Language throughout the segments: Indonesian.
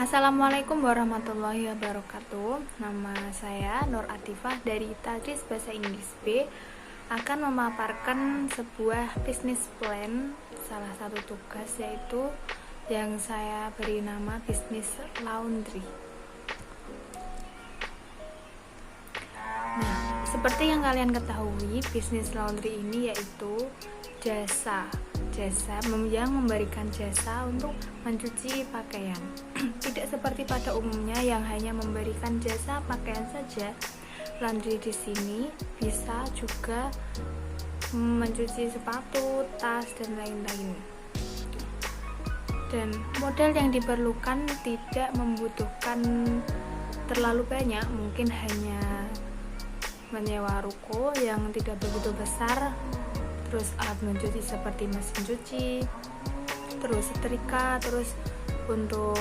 Assalamualaikum warahmatullahi wabarakatuh. Nama saya Nur Atifah dari Tadris Bahasa Inggris B akan memaparkan sebuah bisnis plan, salah satu tugas yaitu yang saya beri nama bisnis laundry. Nah, seperti yang kalian ketahui, bisnis laundry ini yaitu jasa yang memberikan jasa untuk mencuci pakaian. Tidak seperti pada umumnya yang hanya memberikan jasa pakaian saja. Laundry di sini bisa juga mencuci sepatu, tas, dan lain-lain. Dan modal yang diperlukan tidak membutuhkan terlalu banyak, mungkin hanya menyewa ruko yang tidak begitu besar, terus alat mencuci seperti mesin cuci, terus setrika, terus untuk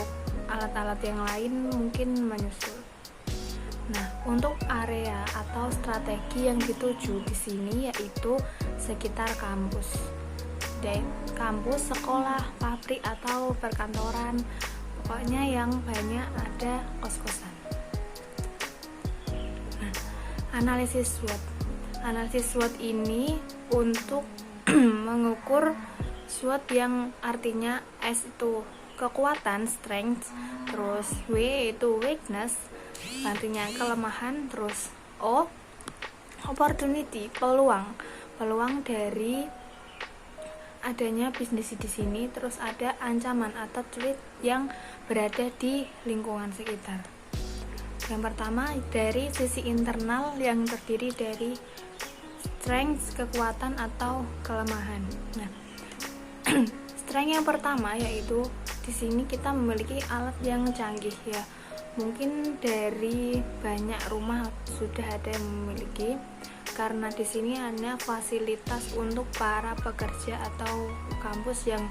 alat-alat yang lain mungkin menyusul. Nah, untuk area atau strategi yang dituju di sini yaitu sekitar kampus, sekolah, pabrik atau perkantoran, pokoknya yang banyak ada kos-kosan. Nah, analisis SWOT ini untuk mengukur SWOT yang artinya S itu kekuatan, strength, terus W itu weakness, artinya kelemahan, terus O opportunity, peluang dari adanya bisnis di sini, terus ada ancaman atau threat yang berada di lingkungan sekitar. Yang pertama dari sisi internal yang terdiri dari strength, kekuatan atau kelemahan. Nah, strength yang pertama yaitu di sini kita memiliki alat yang canggih ya. Mungkin dari banyak rumah sudah ada yang memiliki, karena di sini ada fasilitas untuk para pekerja atau kampus yang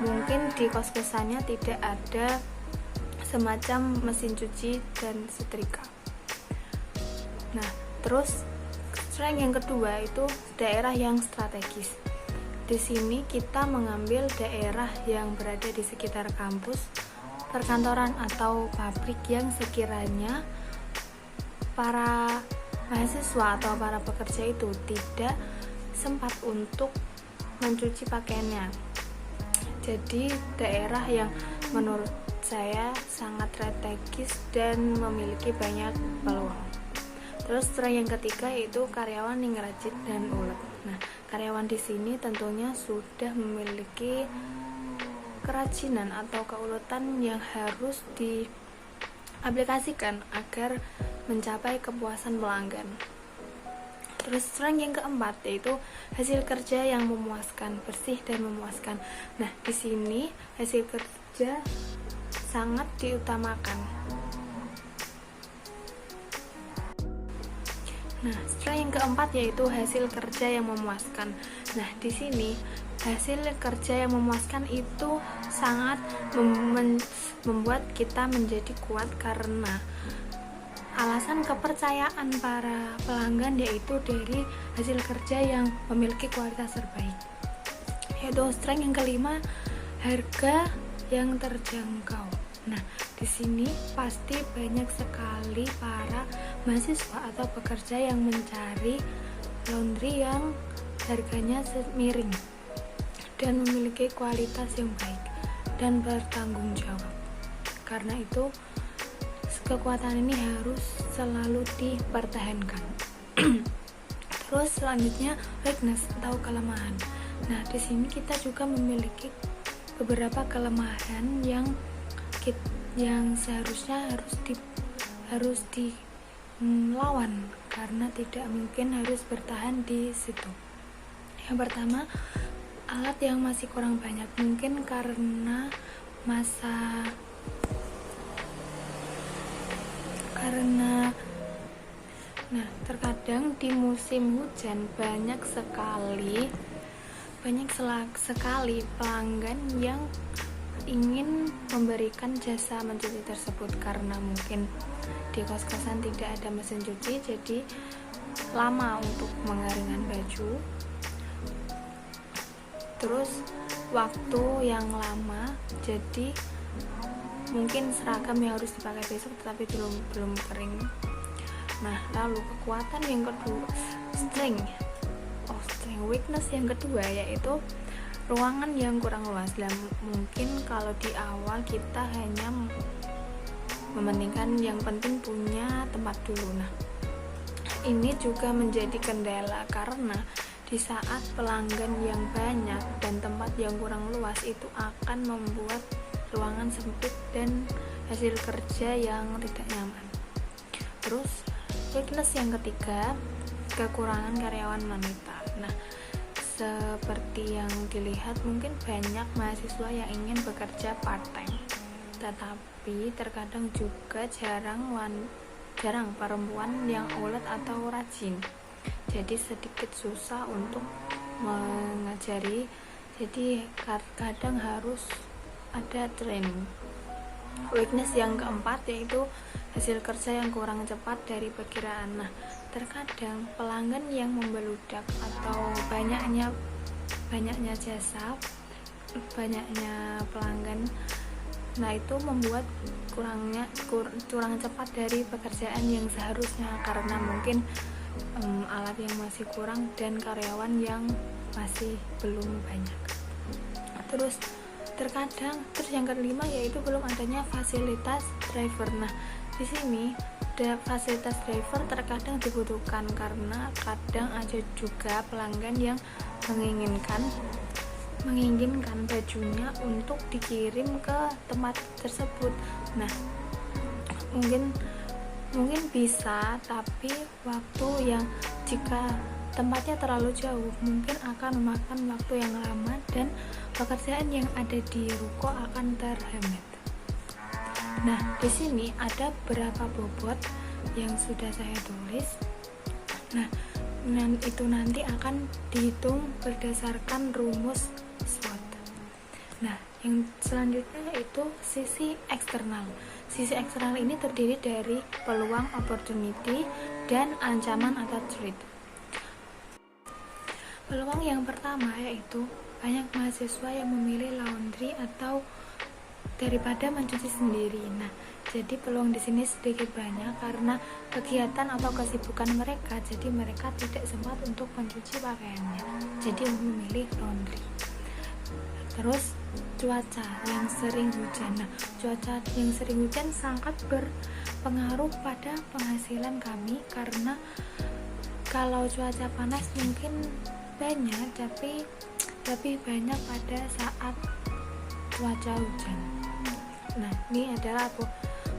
mungkin di kos-kosannya tidak ada semacam mesin cuci dan setrika. Nah, terus strength yang kedua itu daerah yang strategis. Di sini kita mengambil daerah yang berada di sekitar kampus, perkantoran atau pabrik yang sekiranya para mahasiswa atau para pekerja itu tidak sempat untuk mencuci pakaiannya. Jadi daerah yang menurut saya sangat strategis dan memiliki banyak peluang. Terus strength yang ketiga yaitu karyawan yang rajin dan ulet. Nah, karyawan di sini tentunya sudah memiliki kerajinan atau keuletan yang harus diaplikasikan agar mencapai kepuasan pelanggan. Terus strength yang keempat yaitu hasil kerja yang memuaskan, bersih dan memuaskan. Nah, di sini hasil kerja sangat diutamakan. Nah, strength yang keempat yaitu hasil kerja yang memuaskan. Nah, di sini hasil kerja yang memuaskan itu sangat membuat kita menjadi kuat karena alasan kepercayaan para pelanggan yaitu dari hasil kerja yang memiliki kualitas terbaik. Yaitu strength yang kelima, harga yang terjangkau. Nah, di sini pasti banyak sekali para mahasiswa atau pekerja yang mencari laundry yang harganya miring dan memiliki kualitas yang baik dan bertanggung jawab. Karena itu kekuatan ini harus selalu dipertahankan. Terus selanjutnya weakness atau kelemahan. Nah, di sini kita juga memiliki beberapa kelemahan yang seharusnya harus dilawan karena tidak mungkin harus bertahan di situ. Yang pertama, alat yang masih kurang banyak, mungkin karena terkadang di musim hujan banyak sekali pelanggan yang ingin memberikan jasa mencuci tersebut karena mungkin di kos-kosan tidak ada mesin cuci, jadi lama untuk mengeringkan baju, terus waktu yang lama, jadi mungkin seragam yang harus dipakai besok tetapi belum kering. Nah, lalu kekuatan yang kedua, strength weakness yang kedua yaitu ruangan yang kurang luas. Dan mungkin kalau di awal kita hanya mementingkan yang penting punya tempat dulu. Nah, ini juga menjadi kendala karena di saat pelanggan yang banyak dan tempat yang kurang luas itu akan membuat ruangan sempit dan hasil kerja yang tidak nyaman. Terus weakness yang ketiga, kekurangan karyawan wanita. Nah, seperti yang dilihat mungkin banyak mahasiswa yang ingin bekerja part time, tetapi terkadang juga jarang perempuan yang ulet atau rajin, jadi sedikit susah untuk mengajari, jadi kadang harus ada training. Weakness yang keempat yaitu hasil kerja yang kurang cepat dari perkiraan. Nah, terkadang pelanggan yang membeludak atau banyaknya jasa, banyaknya pelanggan, nah itu membuat kurang cepat dari pekerjaan yang seharusnya karena mungkin alat yang masih kurang dan karyawan yang masih belum banyak. Terus yang kelima yaitu belum adanya fasilitas driver. Nah, di sini fasilitas driver terkadang dibutuhkan karena kadang ada juga pelanggan yang menginginkan bajunya untuk dikirim ke tempat tersebut. Nah, mungkin bisa, tapi waktu yang jika tempatnya terlalu jauh mungkin akan memakan waktu yang lama dan pekerjaan yang ada di ruko akan terhambat. Nah, di sini ada beberapa bobot yang sudah saya tulis. Nah, itu nanti akan dihitung berdasarkan rumus SWOT. Nah, yang selanjutnya yaitu sisi eksternal. Sisi eksternal ini terdiri dari peluang, opportunity, dan ancaman atau threat. Peluang yang pertama yaitu banyak mahasiswa yang memilih laundry atau daripada mencuci sendiri. Nah, jadi peluang di sini sedikit banyak karena kegiatan atau kesibukan mereka, jadi mereka tidak sempat untuk mencuci pakaiannya, jadi memilih laundry. Terus cuaca yang sering hujan. Nah, cuaca yang sering hujan sangat berpengaruh pada penghasilan kami karena kalau cuaca panas mungkin banyak, tapi lebih banyak pada saat cuaca hujan. Nah, ini adalah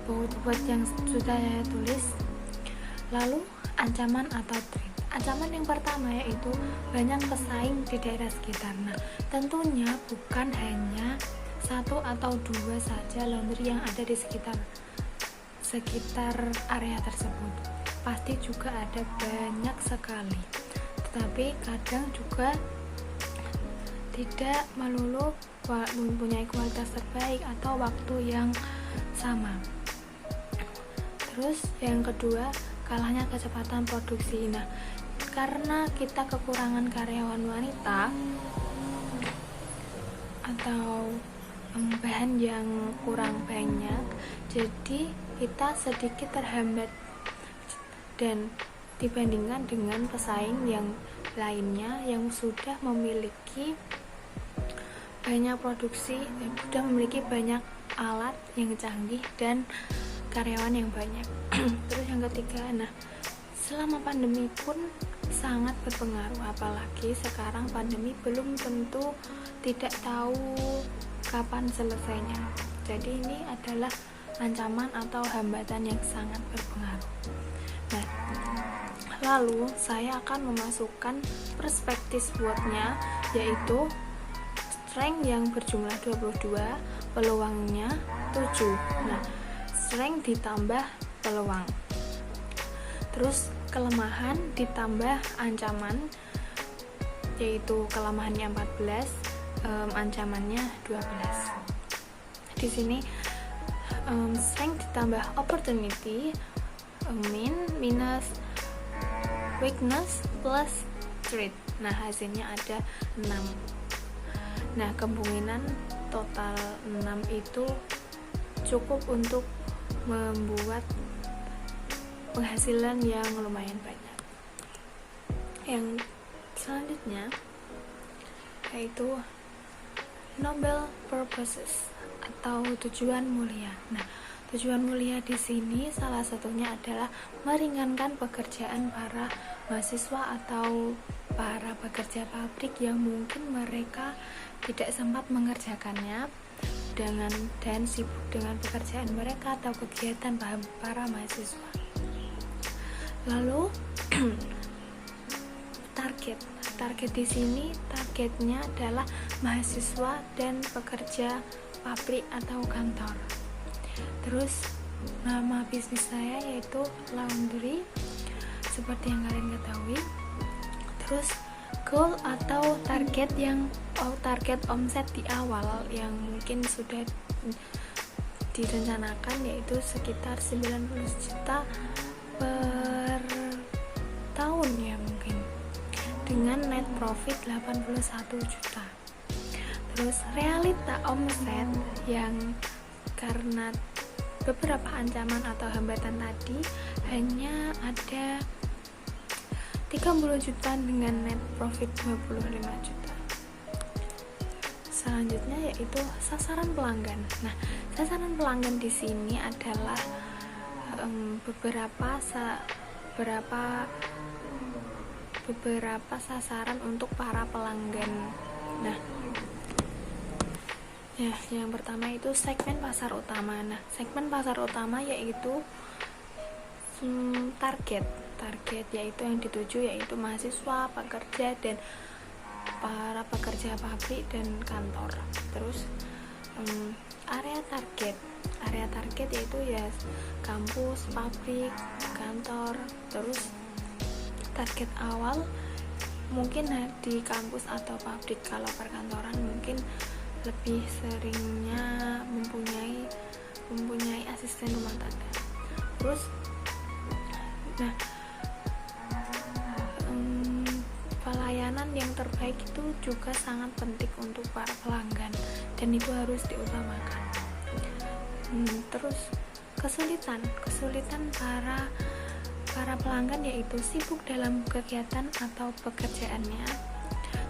bobot yang sudah saya tulis. Lalu ancaman atau threat. Ancaman yang pertama yaitu banyak pesaing di daerah sekitar. Nah, tentunya bukan hanya satu atau dua saja laundry yang ada di sekitar area tersebut. Pasti juga ada banyak sekali. Tetapi kadang juga tidak melulu mempunyai kualitas terbaik atau waktu yang sama. Terus yang kedua, kalahnya kecepatan produksi. Nah, karena kita kekurangan karyawan wanita atau bahan yang kurang banyak, jadi kita sedikit terhambat dan dibandingkan dengan pesaing yang lainnya yang sudah memiliki banyak produksi, sudah memiliki banyak alat yang canggih dan karyawan yang banyak. Terus yang ketiga, nah selama pandemi pun sangat berpengaruh, apalagi sekarang pandemi belum tentu tidak tahu kapan selesainya. Jadi ini adalah ancaman atau hambatan yang sangat berpengaruh. Nah, lalu saya akan memasukkan perspektif SWOT-nya, yaitu strength yang berjumlah 22, peluangnya 7. Nah, strength ditambah peluang. Terus kelemahan ditambah ancaman, yaitu kelemahannya 14, ancamannya 12. Di sini strength ditambah opportunity, minus weakness plus threat. Nah, hasilnya ada 6. Nah, kemungkinan total 6 itu cukup untuk membuat penghasilan yang lumayan banyak. Yang selanjutnya yaitu noble purposes atau tujuan mulia. Nah, tujuan mulia di sini salah satunya adalah meringankan pekerjaan para mahasiswa atau para pekerja pabrik yang mungkin mereka tidak sempat mengerjakannya dan sibuk dengan pekerjaan mereka atau kegiatan para mahasiswa. Lalu target di sini targetnya adalah mahasiswa dan pekerja pabrik atau kantor. Terus nama bisnis saya yaitu laundry seperti yang kalian ketahui. Terus goal atau target omset di awal yang mungkin sudah direncanakan yaitu sekitar 90 juta per tahun ya mungkin, dengan net profit 81 juta. Terus realita omset yang karena beberapa ancaman atau hambatan tadi hanya ada 30 juta dengan net profit 25 juta. Selanjutnya yaitu sasaran pelanggan. Nah, sasaran pelanggan di sini adalah beberapa sasaran untuk para pelanggan. Nah, ya, yang pertama itu segmen pasar utama. Nah, segmen pasar utama yaitu target yaitu yang dituju yaitu mahasiswa, pekerja, dan para pekerja pabrik dan kantor. Terus area target yaitu ya kampus, pabrik, kantor. Terus target awal mungkin di kampus atau pabrik. Kalau perkantoran mungkin lebih seringnya mempunyai asisten rumah tangga. Terus pelayanan yang terbaik itu juga sangat penting untuk para pelanggan dan itu harus diutamakan. Terus kesulitan para pelanggan yaitu sibuk dalam kegiatan atau pekerjaannya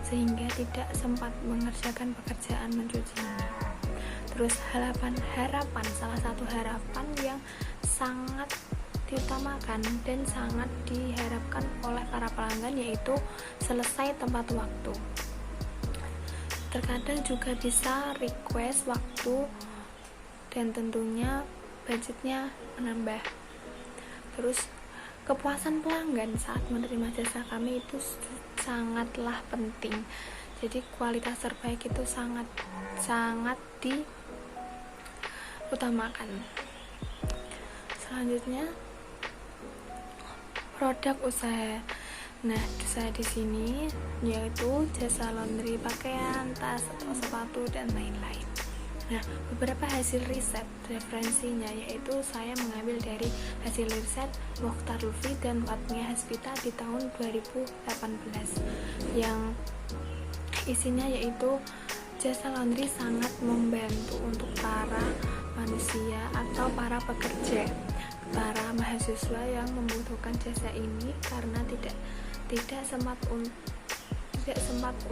sehingga tidak sempat mengerjakan pekerjaan mencuci ini. Terus harapan salah satu harapan yang sangat diutamakan dan sangat diharapkan oleh para pelanggan yaitu selesai tepat waktu. Terkadang juga bisa request waktu dan tentunya budgetnya menambah. Terus kepuasan pelanggan saat menerima jasa kami itu sangatlah penting. Jadi kualitas terbaik itu sangat diutamakan. Selanjutnya produk usaha. Nah, usaha di sini yaitu jasa laundry, pakaian, tas atau sepatu dan lain-lain. Nah, beberapa hasil riset referensinya yaitu saya mengambil dari hasil riset Mokhtar Lutfi dan Fatmia Hasbita di tahun 2018 yang isinya yaitu jasa laundry sangat membantu untuk para manusia atau para pekerja, para mahasiswa yang membutuhkan jasa ini karena tidak sempat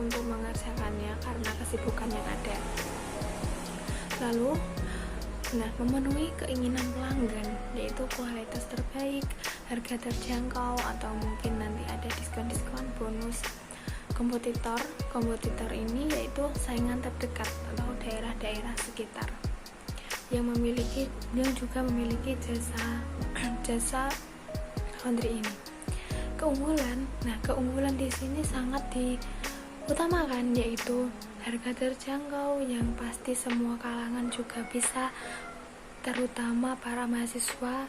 untuk mengerjakannya karena kesibukan yang ada. Lalu, memenuhi keinginan pelanggan yaitu kualitas terbaik, harga terjangkau atau mungkin nanti ada diskon bonus. Kompetitor ini yaitu saingan terdekat atau daerah-daerah sekitar yang juga memiliki jasa laundry ini. Keunggulan di sini sangat diutamakan yaitu harga terjangkau yang pasti semua kalangan juga bisa, terutama para mahasiswa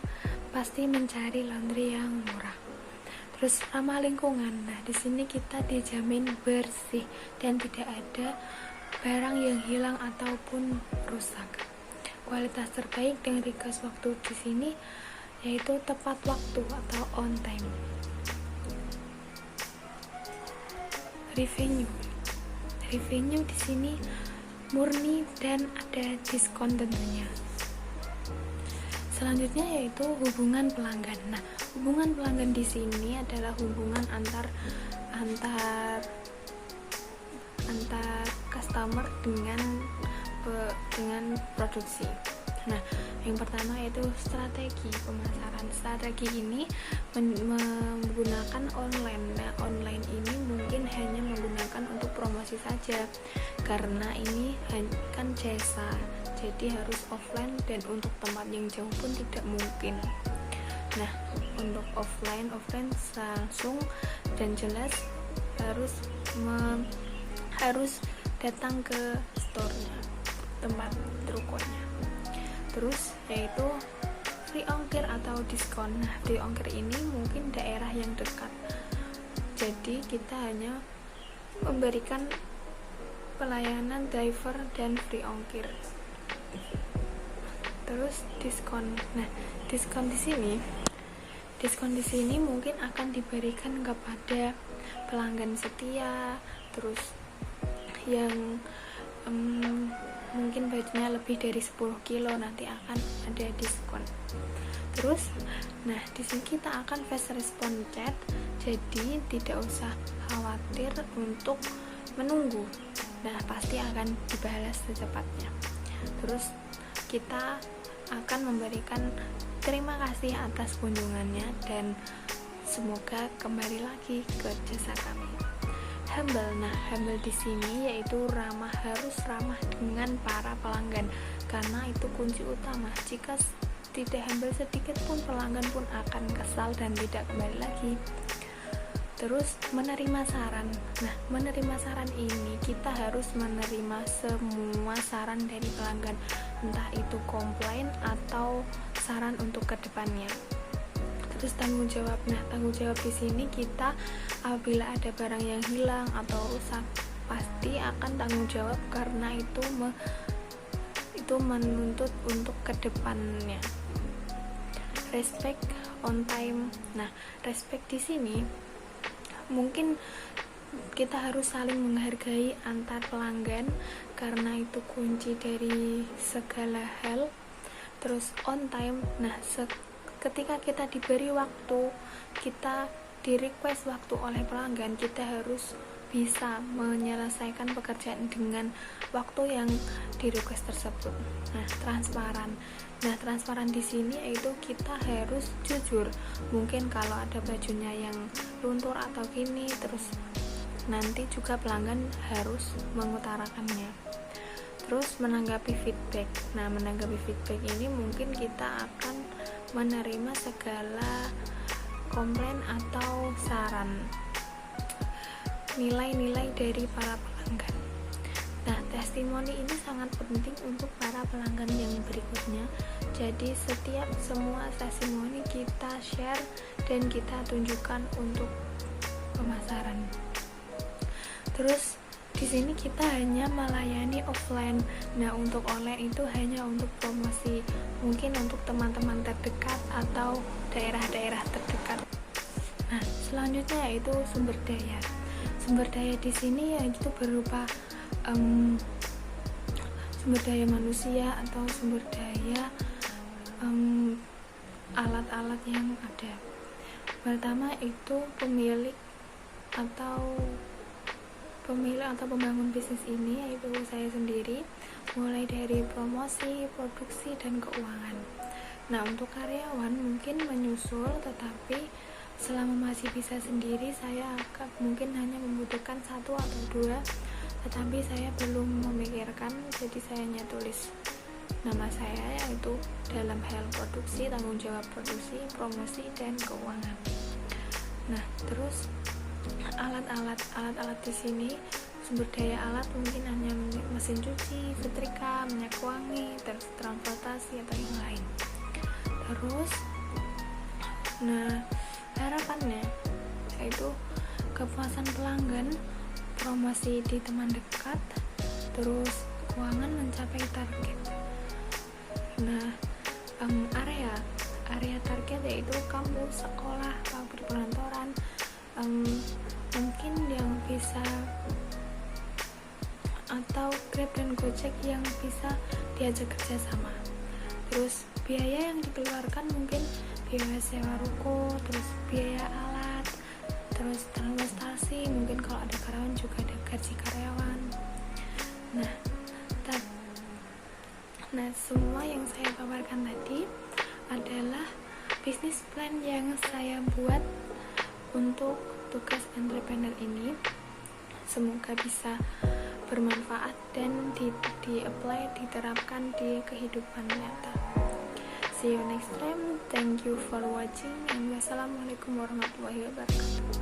pasti mencari laundry yang murah. Terus ramah lingkungan. Nah, di sini kita dijamin bersih dan tidak ada barang yang hilang ataupun rusak. Kualitas terbaik dengan request waktu di sini yaitu tepat waktu atau on time. Revenue di sini murni dan ada diskon tentunya. selanjutnya yaitu hubungan pelanggan. Nah, hubungan pelanggan di sini adalah hubungan antar customer dengan produksi. Nah, yang pertama yaitu strategi pemasaran. Strategi ini menggunakan online. Nah, online ini mungkin hanya menggunakan untuk promosi saja, karena ini kan jasa, jadi harus offline, dan untuk tempat yang jauh pun tidak mungkin. Nah, untuk offline langsung dan jelas harus datang ke store-nya, tempat tokonya. Terus yaitu free ongkir atau diskon. Nah, free ongkir ini mungkin daerah yang dekat, jadi kita hanya memberikan pelayanan driver dan free ongkir. Terus diskon. Nah, diskon di sini mungkin akan diberikan kepada pelanggan setia, terus yang mungkin bajunya lebih dari 10 kilo nanti akan ada diskon. Terus, nah di sini kita akan fast response chat, jadi tidak usah khawatir untuk menunggu. Nah, pasti akan dibalas secepatnya. Terus kita akan memberikan terima kasih atas kunjungannya dan semoga kembali lagi ke jasa kami. Humble. Nah, humble di sini yaitu harus ramah dengan para pelanggan, karena itu kunci utama. Jika tidak humble sedikit pun, pelanggan pun akan kesal dan tidak kembali lagi. Terus menerima saran. Nah, menerima saran ini kita harus menerima semua saran dari pelanggan, entah itu komplain atau saran untuk kedepannya. Terus tanggung jawab. Nah, tanggung jawab di sini kita apabila ada barang yang hilang atau rusak, pasti akan tanggung jawab, karena itu menuntut untuk kedepannya. Respect on time. Nah, respect di sini mungkin kita harus saling menghargai antar pelanggan, karena itu kunci dari segala hal. Terus on time. Nah, ketika kita diberi waktu, kita di request waktu oleh pelanggan, kita harus bisa menyelesaikan pekerjaan dengan waktu yang di request tersebut. Nah, transparan. Nah, transparan di sini yaitu kita harus jujur. Mungkin kalau ada bajunya yang luntur atau gini, terus nanti juga pelanggan harus mengutarakannya. Terus menanggapi feedback. Nah, menanggapi feedback ini mungkin kita akan menerima segala komplain atau saran, nilai-nilai dari para pelanggan. Nah, testimoni ini sangat penting untuk para pelanggan yang berikutnya. Jadi semua testimoni kita share dan kita tunjukkan untuk pemasaran. Terus di sini kita hanya melayani offline. Nah, untuk online itu hanya untuk promosi, mungkin untuk teman-teman terdekat atau daerah-daerah terdekat. Nah, selanjutnya yaitu sumber daya. Sumber daya di sini yaitu berupa sumber daya manusia atau sumber daya alat-alat yang ada. Pertama itu pemilik atau pembangun bisnis ini, yaitu saya sendiri, mulai dari promosi, produksi, dan keuangan. Nah, untuk karyawan mungkin menyusul, tetapi selama masih bisa sendiri, saya mungkin hanya membutuhkan 1 atau 2, tetapi saya belum memikirkan, jadi saya hanya tulis nama saya, yaitu dalam hal produksi, tanggung jawab produksi, promosi, dan keuangan. Nah, terus alat-alat di sini, sumber daya alat mungkin hanya mesin cuci, setrika, minyak wangi, transportasi atau yang lain. Terus, nah harapannya yaitu kepuasan pelanggan, promosi di teman dekat, terus keuangan mencapai target. Nah, area target yaitu kampus, sekolah, pabrik, perkantoran, mungkin yang bisa, atau Grab dan Gojek yang bisa diajak kerjasama. Terus biaya yang dikeluarkan mungkin biaya sewa ruko, terus biaya alat, terus transportasi, mungkin kalau ada karyawan juga ada gaji karyawan. Nah, semua yang saya paparkan tadi adalah bisnis plan yang saya buat untuk tugas entrepreneur ini. Semoga bisa bermanfaat dan di-apply, diterapkan di kehidupan nyata. See you next time. Thank you for watching and wassalamualaikum warahmatullahi wabarakatuh.